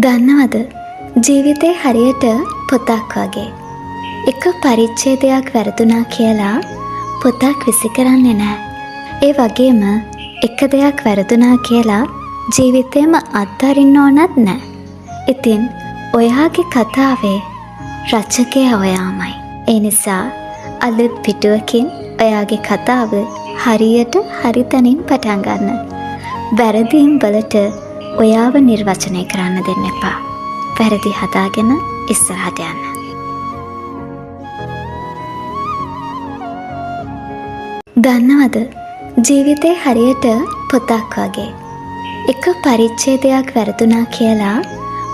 දන්නවද ජීවිතේ හරියට පොතක් වගේ. එක පරිච්ඡේදයක් වැරදුනා කියලා පොතක් විසි කරන්නේ නැහැ. ඒ වගේම එක දෙයක් වැරදුනා කියලා ජීවිතේම අත්හරින්න ඕනත් නැහැ. ඉතින් ඔයාගේ කතාවේ රචකයා ඔයාමයි. ඒ නිසා අලුත් පිටුවකින් ඔයාගේ කතාව හරියට හරි තැනින් පටන් ගන්න. වැරදීම් වලට ඔයාව නිර්වචනය කරන්න දෙන්න එපා. වැරදි හදාගෙන ඉස්සරහට යන්න. දන්නවද ජීවිතේ හරියට පොතක් වගේ. එක පරිච්ඡේදයක් වැරදුනා කියලා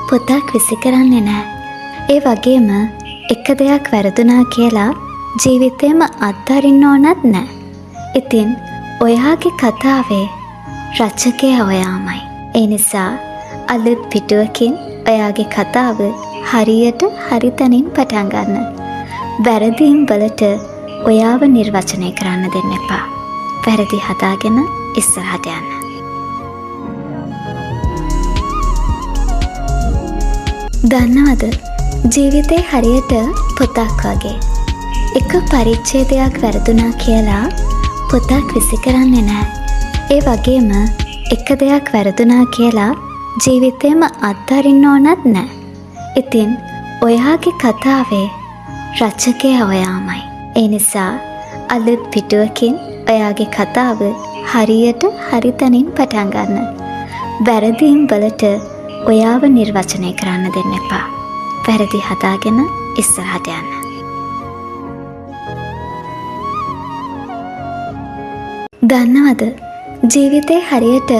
පොතක් විසි කරන්නේ නැහැ. ඒ වගේම එක දෙයක් වැරදුනා කියලා ජීවිතේම අත්හරින්න ඕනත් නැහැ. ඉතින් ඔයාගේ කතාවේ රචකයා ඔයාමයි. ඒ නිසා අලුත් පිටුවකින් ඔයාගේ කතාව හරියට හරි තැනින් පටන් ගන්න. වැරදීම් වලට ඔයාව නිර්වචනය කරන්න දෙන්න එපා. වැරදි හදාගෙන ඉස්සරහට යන්න. දන්නවද ජීවිතේ හරියට පොතක් වගේ. එක පරිච්ඡේදයක් වැරදුනා කියලා පොතක් විසි කරන්නේ නැහැ. ඒ වගේම එක දෙයක් වැරදුනා කියලා ජීවිතේම අත්හරින්න ඕනත් නැහැ. ඉතින් ඔයාගේ කතාවේ රචකයා ඔයාමයි. ඒ නිසා අලුත් පිටුවකින් ඔයාගේ කතාව හරියට හරි තැනින් පටන් ගන්න. වැරදීම් වලට ඔයාව නිර්වචනය කරන්න දෙන්න එපා. වැරදි හදාගෙන ඉස්සරහට යන්න. දන්නවද ජීවිතේ හරියට